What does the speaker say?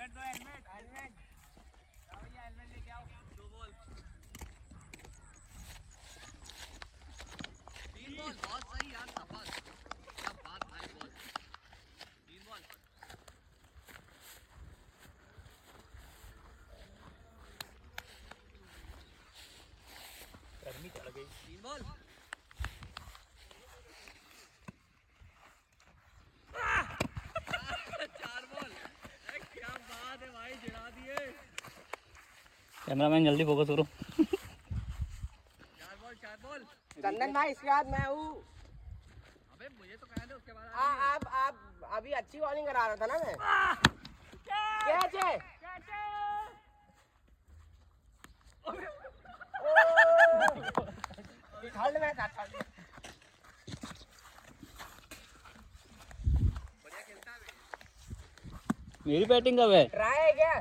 Helmet दो helmet helmet आओ ये हेलमेट लेके आओ 2 बॉल 3 बॉल बहुत सही यार शाबाश क्या बात भाई बॉल 3 बॉल गर्मी चल गई 3 बॉल कैमरामैन जल्दी फोकस करो। 4 बॉल चंदन भाई इसके बाद मैं हूँ। अबे मुझे तो कहने दो उसके बाद आप अभी अच्छी बॉलिंग करा रहा था ना मैं। कैच है थर्ड में था थर्ड में। बढ़िया खेलता है मेरी बैटिंग कब है? ट्राई है क्या?